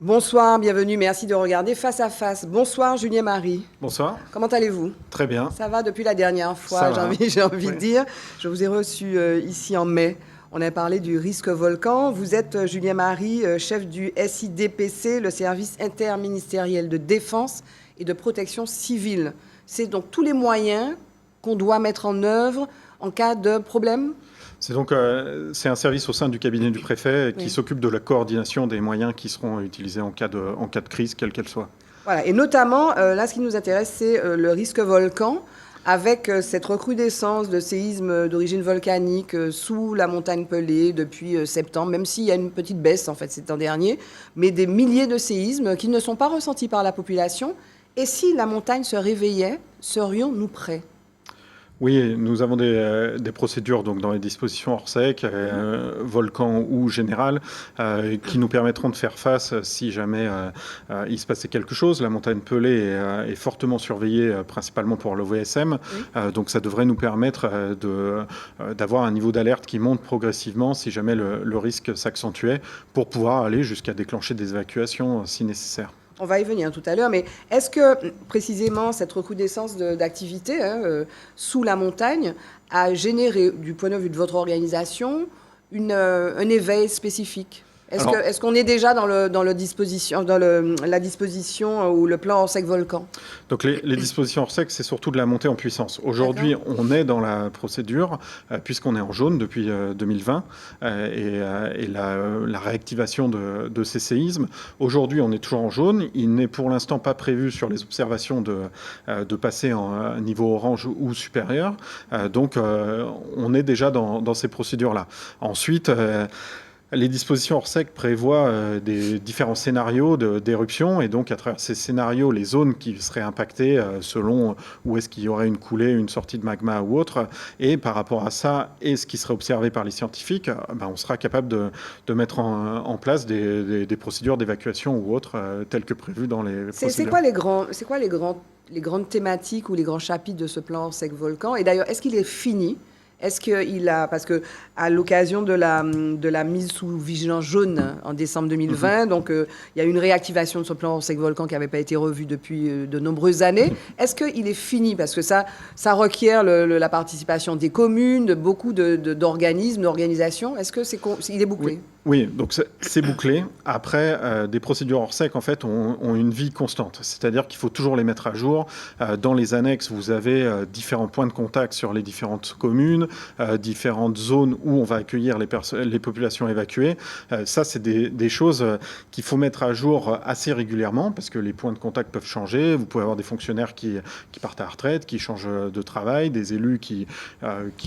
Bonsoir, bienvenue, merci de regarder Face à Face. Bonsoir Julien Marie. Bonsoir. Comment allez-vous? Très bien. Ça va depuis la dernière fois, Ça j'ai envie va. de dire. Je vous ai reçu ici en mai. On a parlé du risque volcan. Vous êtes Julien Marie, chef du SIDPC, le service interministériel de défense et de protection civile. C'est donc tous les moyens qu'on doit mettre en œuvre en cas de problème? C'est un service au sein du cabinet du préfet qui Oui. s'occupe de la coordination des moyens qui seront utilisés en cas de crise, quelle qu'elle soit. Voilà, et notamment, là, ce qui nous intéresse, c'est le risque volcan, avec cette recrudescence de séismes d'origine volcanique sous la montagne Pelée depuis septembre, même s'il y a une petite baisse, en fait, cet an dernier, mais des milliers de séismes qui ne sont pas ressentis par la population. Et si la montagne se réveillait, serions-nous prêts? Oui, nous avons des procédures donc, dans les dispositions Orsec, volcan ou général, qui nous permettront de faire face si jamais il se passait quelque chose. La montagne Pelée est fortement surveillée, principalement pour l'OVSM, donc ça devrait nous permettre d'avoir un niveau d'alerte qui monte progressivement si jamais le risque s'accentuait, pour pouvoir aller jusqu'à déclencher des évacuations si nécessaire. On va y venir tout à l'heure, mais est-ce que précisément cette recrudescence d'activité sous la montagne a généré, du point de vue de votre organisation, un éveil spécifique? Est-ce qu'on est déjà dans la disposition ou le plan Orsec Volcan? Donc les dispositions Orsec, c'est surtout de la montée en puissance. Aujourd'hui, on est dans la procédure, puisqu'on est en jaune depuis 2020, et la réactivation de ces séismes. Aujourd'hui, on est toujours en jaune. Il n'est pour l'instant pas prévu sur les observations de passer en niveau orange ou supérieur. Donc, on est déjà dans ces procédures-là. Ensuite, les dispositions Orsec prévoient des différents scénarios d'éruption, et donc à travers ces scénarios, les zones qui seraient impactées selon où est-ce qu'il y aurait une coulée, une sortie de magma ou autre, et par rapport à ça et ce qui serait observé par les scientifiques, on sera capable de mettre en place des procédures d'évacuation ou autres telles que prévues dans les procédures. C'est quoi les grandes thématiques ou les grands chapitres de ce plan Orsec Volcan? Et d'ailleurs, est-ce qu'il est fini? Est-ce qu'il a, parce que à l'occasion de la mise sous vigilance jaune en décembre 2020, donc il y a eu une réactivation de ce plan Orsec Volcan qui n'avait pas été revu depuis de nombreuses années. Est-ce qu'il est fini? Parce que ça requiert la participation des communes, de beaucoup d'organismes, d'organisations. Est-ce qu'il est bouclé? Oui, donc c'est bouclé. Après, des procédures Orsec, en fait, ont une vie constante. C'est-à-dire qu'il faut toujours les mettre à jour. Dans les annexes, vous avez différents points de contact sur les différentes communes, différentes zones où on va accueillir les populations évacuées. Ça, c'est des choses qu'il faut mettre à jour assez régulièrement, parce que les points de contact peuvent changer. Vous pouvez avoir des fonctionnaires qui partent à la retraite, qui changent de travail, des élus qui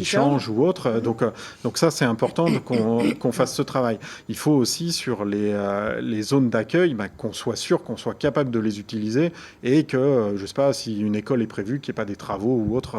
changent ou autres. Donc ça, c'est important qu'on fasse ce travail. Il faut aussi, sur les zones d'accueil, qu'on soit sûr, qu'on soit capable de les utiliser, et que, je ne sais pas, si une école est prévue, qu'il n'y ait pas des travaux ou autre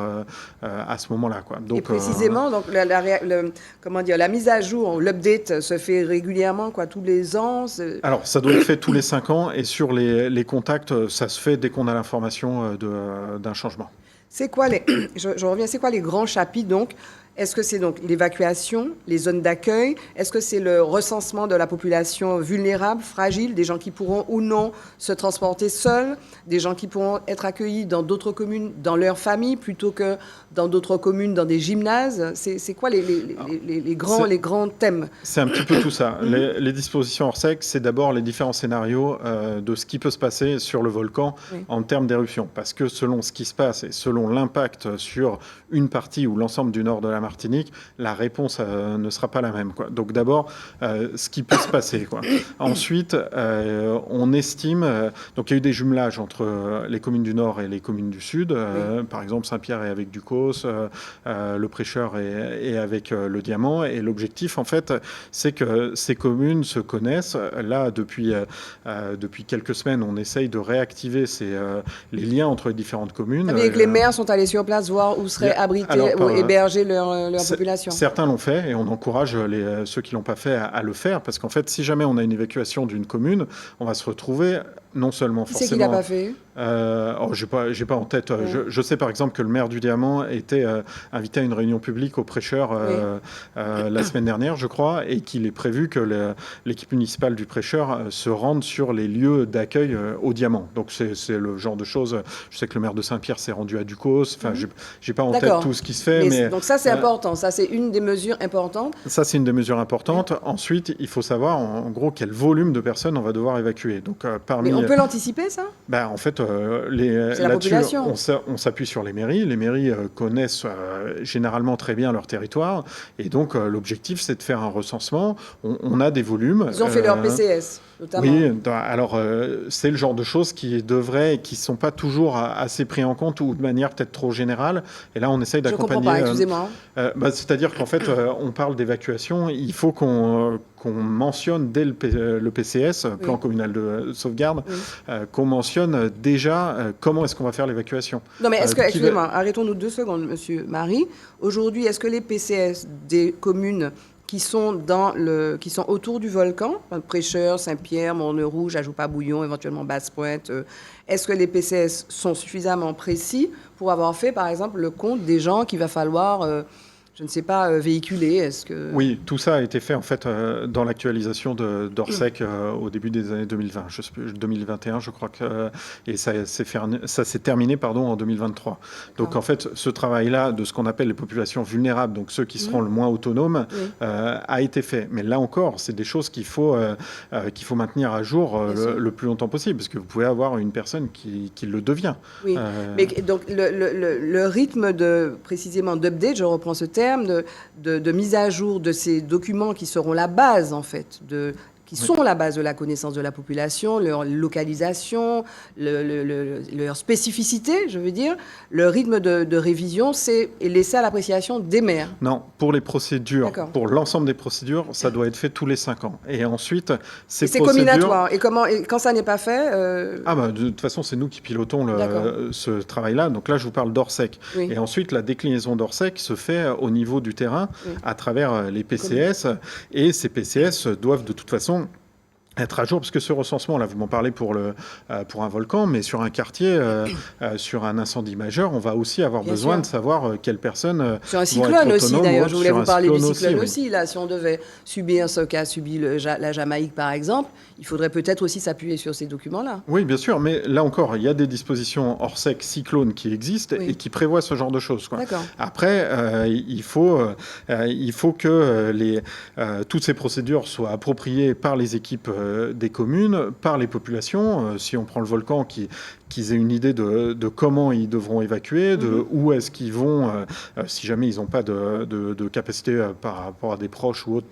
à ce moment-là, quoi. Donc, et précisément, donc, la mise à jour, l'update se fait régulièrement, quoi, tous les ans? Alors, ça doit être fait tous les 5 ans, et sur les contacts, ça se fait dès qu'on a l'information d'un changement. C'est quoi je reviens, c'est quoi les grands chapitres, donc? Est-ce que c'est donc l'évacuation, les zones d'accueil? Est-ce que c'est le recensement de la population vulnérable, fragile, des gens qui pourront ou non se transporter seuls, des gens qui pourront être accueillis dans d'autres communes, dans leur famille, plutôt que dans d'autres communes, dans des gymnases? C'est quoi les grands thèmes? C'est un petit peu tout ça. Les dispositions Orsec, c'est d'abord les différents scénarios de ce qui peut se passer sur le volcan en termes d'éruption. Parce que selon ce qui se passe et selon l'impact sur une partie ou l'ensemble du nord de la Martinique, la réponse ne sera pas la même, quoi. Donc d'abord, ce qui peut se passer, quoi. Ensuite, on estime... donc il y a eu des jumelages entre les communes du Nord et les communes du Sud. Par exemple, Saint-Pierre est avec Ducos, le Prêcheur est avec le Diamant. Et l'objectif, en fait, c'est que ces communes se connaissent. Là, depuis quelques semaines, on essaye de réactiver les liens entre les différentes communes. Et que les maires sont allés sur place voir où seraient abrités ou hébergés leur population. Certains l'ont fait, et on encourage ceux qui ne l'ont pas fait à le faire, parce qu'en fait, si jamais on a une évacuation d'une commune, on va se retrouver non seulement Qui c'est qu'il n'a forcément... pas fait? J'ai pas en tête. Je sais par exemple que le maire du Diamant était invité à une réunion publique aux prêcheurs la semaine dernière, je crois, et qu'il est prévu que l'équipe municipale du prêcheur se rende sur les lieux d'accueil au Diamant. Donc c'est le genre de choses. Je sais que le maire de Saint-Pierre s'est rendu à Ducos. Enfin, j'ai pas en tête tout ce qui se fait, mais donc ça c'est important. Ça c'est une des mesures importantes. Ça c'est une des mesures importantes. Ensuite, il faut savoir en gros quel volume de personnes on va devoir évacuer. Donc Mais on peut l'anticiper, ça? En fait, là-dessus, on s'appuie sur les mairies. Les mairies connaissent généralement très bien leur territoire. Et donc, l'objectif, c'est de faire un recensement. On a des volumes. Ils ont fait leur PCS, notamment. Oui, alors, c'est le genre de choses qui ne sont pas toujours assez pris en compte ou de manière peut-être trop générale. Et là, on essaye d'accompagner... Je comprends pas, excusez-moi. C'est-à-dire qu'en fait, on parle d'évacuation. Il faut qu'on mentionne dès le PCS, plan communal de sauvegarde, qu'on mentionne déjà comment est-ce qu'on va faire l'évacuation. Non, mais excusez-moi, arrêtons-nous 2 secondes, monsieur Marie. Aujourd'hui, est-ce que les PCS des communes qui sont autour du volcan, Prêcheurs, Saint-Pierre, Morne-Rouge, Ajoupa-Bouillon, éventuellement Basse-Pointe, est-ce que les PCS sont suffisamment précis pour avoir fait, par exemple, le compte des gens qu'il va falloir... je ne sais pas, véhiculer, Oui, tout ça a été fait en fait dans l'actualisation d'Orsec au début des années 2020, 2021 je crois et ça s'est terminé en 2023. Donc en fait ce travail-là de ce qu'on appelle les populations vulnérables, donc ceux qui seront le moins autonomes, a été fait. Mais là encore, c'est des choses qu'il faut maintenir à jour le plus longtemps possible, parce que vous pouvez avoir une personne qui le devient. Oui, mais donc le rythme précisément d'update, je reprends ce terme, de mise à jour de ces documents qui seront la base, en fait, qui sont la base de la connaissance de la population, leur localisation, leur spécificité, je veux dire. Le rythme de révision, est laissé à l'appréciation des maires. Non, pour les procédures, pour l'ensemble des procédures, ça doit être fait tous les 5 ans. Et ensuite, c'est combinatoire. Et quand ça n'est pas fait... de toute façon, c'est nous qui pilotons ce travail-là. Donc là, je vous parle d'Orsec. Et ensuite, la déclinaison d'Orsec se fait au niveau du terrain à travers les PCS. Et ces PCS doivent de toute façon être à jour, parce que ce recensement, là, vous m'en parlez pour un volcan, mais sur un quartier, sur un incendie majeur, on va aussi avoir besoin de savoir quelles personnes sur un cyclone aussi, d'ailleurs, je voulais vous parler du cyclone aussi. Là, si on devait subir ce qu'a subi la Jamaïque, par exemple, il faudrait peut-être aussi s'appuyer sur ces documents-là. Oui, bien sûr, mais là encore, il y a des dispositions Orsec, cyclone qui existent et qui prévoient ce genre de choses. Après, il faut que toutes ces procédures soient appropriées par les équipes des communes, par les populations. Si on prend le volcan, qu'ils aient une idée de comment ils devront évacuer, de où est-ce qu'ils vont, si jamais ils n'ont pas de capacité par rapport à des proches ou autres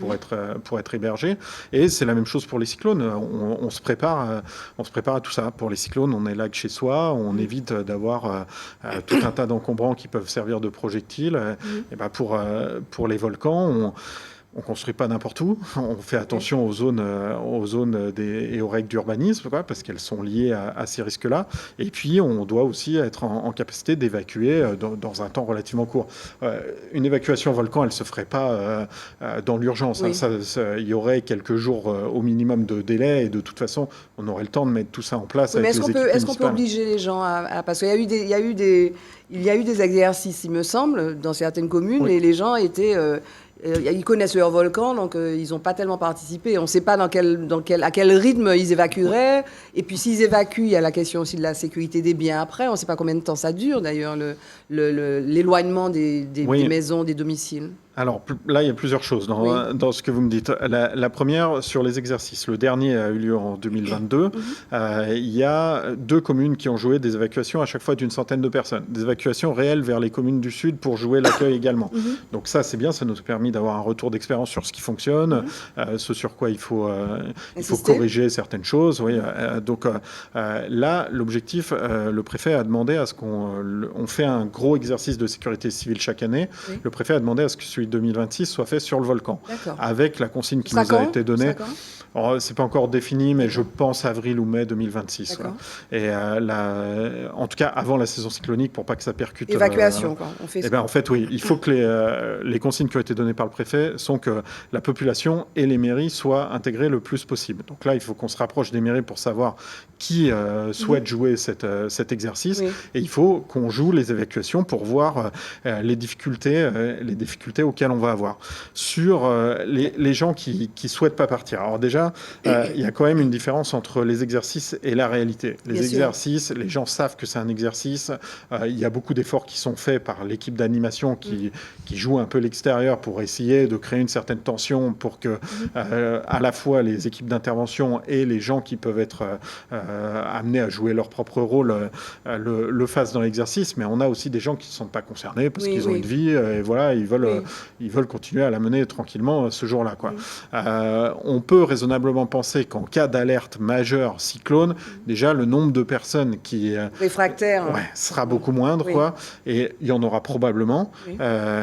pour être hébergés. Et c'est la même chose pour les cyclones. On se prépare à tout ça. Pour les cyclones, on est là que chez soi, on évite d'avoir tout un tas d'encombrants qui peuvent servir de projectiles. Et pour les volcans, on ne construit pas n'importe où. On fait attention aux zones et aux règles d'urbanisme, parce qu'elles sont liées à ces risques-là. Et puis, on doit aussi être en capacité d'évacuer dans un temps relativement court. Une évacuation volcan, elle ne se ferait pas dans l'urgence. Il y aurait quelques jours au minimum de délai, et de toute façon, on aurait le temps de mettre tout ça en place avec les équipes municipales. Est-ce qu'on peut obliger les gens parce qu'il y a eu des exercices, il me semble, dans certaines communes, et les gens étaient... ils connaissent leur volcan, donc ils n'ont pas tellement participé. On ne sait pas à quel rythme ils évacueraient. Et puis s'ils évacuent, il y a la question aussi de la sécurité des biens après. On ne sait pas combien de temps ça dure, d'ailleurs, l'éloignement des maisons, des domiciles. Alors là, il y a plusieurs choses dans ce que vous me dites. La première, sur les exercices. Le dernier a eu lieu en 2022. Il y a 2 communes qui ont joué des évacuations à chaque fois d'une centaine de personnes. Des évacuations réelles vers les communes du Sud pour jouer l'accueil également. Donc ça, c'est bien. Ça nous a permis d'avoir un retour d'expérience sur ce qui fonctionne, ce sur quoi il faut corriger certaines choses. Donc là, l'objectif, le préfet a demandé à ce qu'on fait un gros exercice de sécurité civile chaque année. Le préfet a demandé à ce que celui celui de 2026, soit fait sur le volcan. D'accord. Avec la consigne qui Ça nous a quand été donnée. Ça quand C'est pas encore défini, mais je pense avril ou mai 2026. D'accord. Ouais. Et en tout cas, avant la saison cyclonique, pour pas que ça percute. Évacuation, quoi. On fait Eh ben, en fait, oui. Il faut que les consignes qui ont été données par le préfet sont que la population et les mairies soient intégrées le plus possible. Donc là, il faut qu'on se rapproche des mairies pour savoir qui souhaite jouer cet exercice. Oui. Et il faut qu'on joue les évacuations pour voir les difficultés auxquelles on va avoir. Sur les gens qui souhaitent pas partir. Alors déjà, il y a quand même une différence entre les exercices et la réalité. Les exercices, les gens savent que c'est un exercice. Il y a beaucoup d'efforts qui sont faits par l'équipe d'animation qui joue un peu l'extérieur pour essayer de créer une certaine tension pour que à la fois les équipes d'intervention et les gens qui peuvent être amenés à jouer leur propre rôle le fassent dans l'exercice. Mais on a aussi des gens qui ne sont pas concernés parce qu'ils ont une vie et voilà, ils veulent continuer à la mener tranquillement ce jour-là, quoi. On peut raisonnablement penser qu'en cas d'alerte majeure cyclone, déjà le nombre de personnes qui réfractaires sera beaucoup moindre, quoi. Et il y en aura probablement,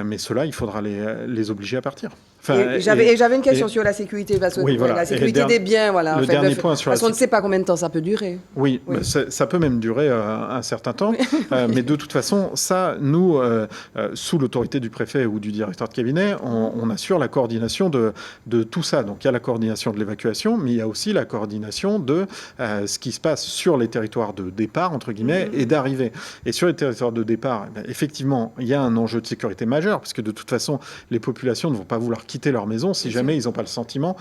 mais ceux-là, il faudra les obliger à partir. Enfin, j'avais une question sur la sécurité, parce que la sécurité des biens, voilà. Le dernier point sur parce qu'on ne sait pas combien de temps ça peut durer. Oui. Ça peut même durer un certain temps, mais de toute façon, ça, nous, sous l'autorité du préfet ou du directeur de cabinet, on assure la coordination de tout ça. Donc il y a la coordination de l'évacuation, mais il y a aussi la coordination de ce qui se passe sur les territoires de départ, entre guillemets, et d'arrivée. Et sur les territoires de départ, effectivement, il y a un enjeu de sécurité majeur, parce que de toute façon, les populations ne vont pas vouloir quitter leur maison si jamais ils n'ont pas le sentiment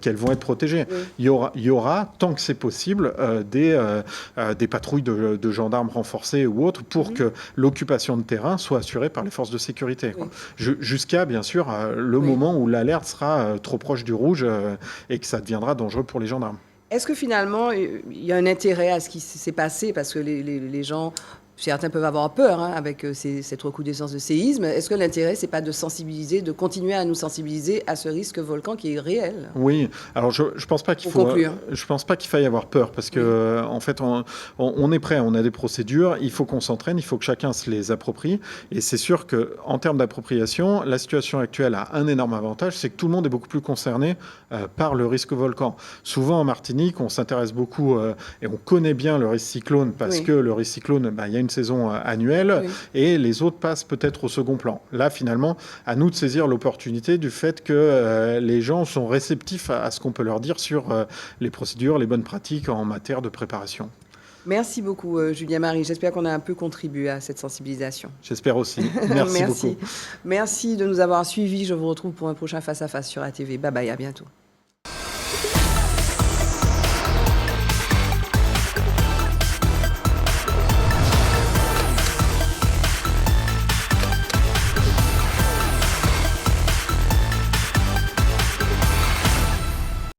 qu'elles vont être protégées. Il y aura, tant que c'est possible, des patrouilles de gendarmes renforcées ou autres pour que l'occupation de terrain soit assurée par les forces de sécurité. Jusqu'à, bien sûr, le moment où l'alerte sera trop proche du rouge et que ça deviendra dangereux pour les gendarmes. Est-ce que finalement, il y a un intérêt à ce qui s'est passé, parce que les gens... Certains peuvent avoir peur avec cette recrudescence de séisme. Est-ce que l'intérêt, c'est pas de sensibiliser, de continuer à nous sensibiliser à ce risque volcan qui est réel? Oui. Alors je pense pas qu'il faille avoir peur, parce que en fait on est prêt, on a des procédures, il faut qu'on s'entraîne, il faut que chacun se les approprie. Et c'est sûr que en termes d'appropriation, la situation actuelle a un énorme avantage, c'est que tout le monde est beaucoup plus concerné par le risque volcan. Souvent en Martinique, on s'intéresse beaucoup et on connaît bien le risque cyclone, parce que le risque cyclone, il y a une saison annuelle et les autres passent peut-être au second plan. Là, finalement, à nous de saisir l'opportunité du fait que les gens sont réceptifs à ce qu'on peut leur dire sur les procédures, les bonnes pratiques en matière de préparation. Merci beaucoup, Julien Marie. J'espère qu'on a un peu contribué à cette sensibilisation. J'espère aussi. Merci beaucoup. Merci de nous avoir suivis. Je vous retrouve pour un prochain Face à Face sur ATV. Bye bye, à bientôt.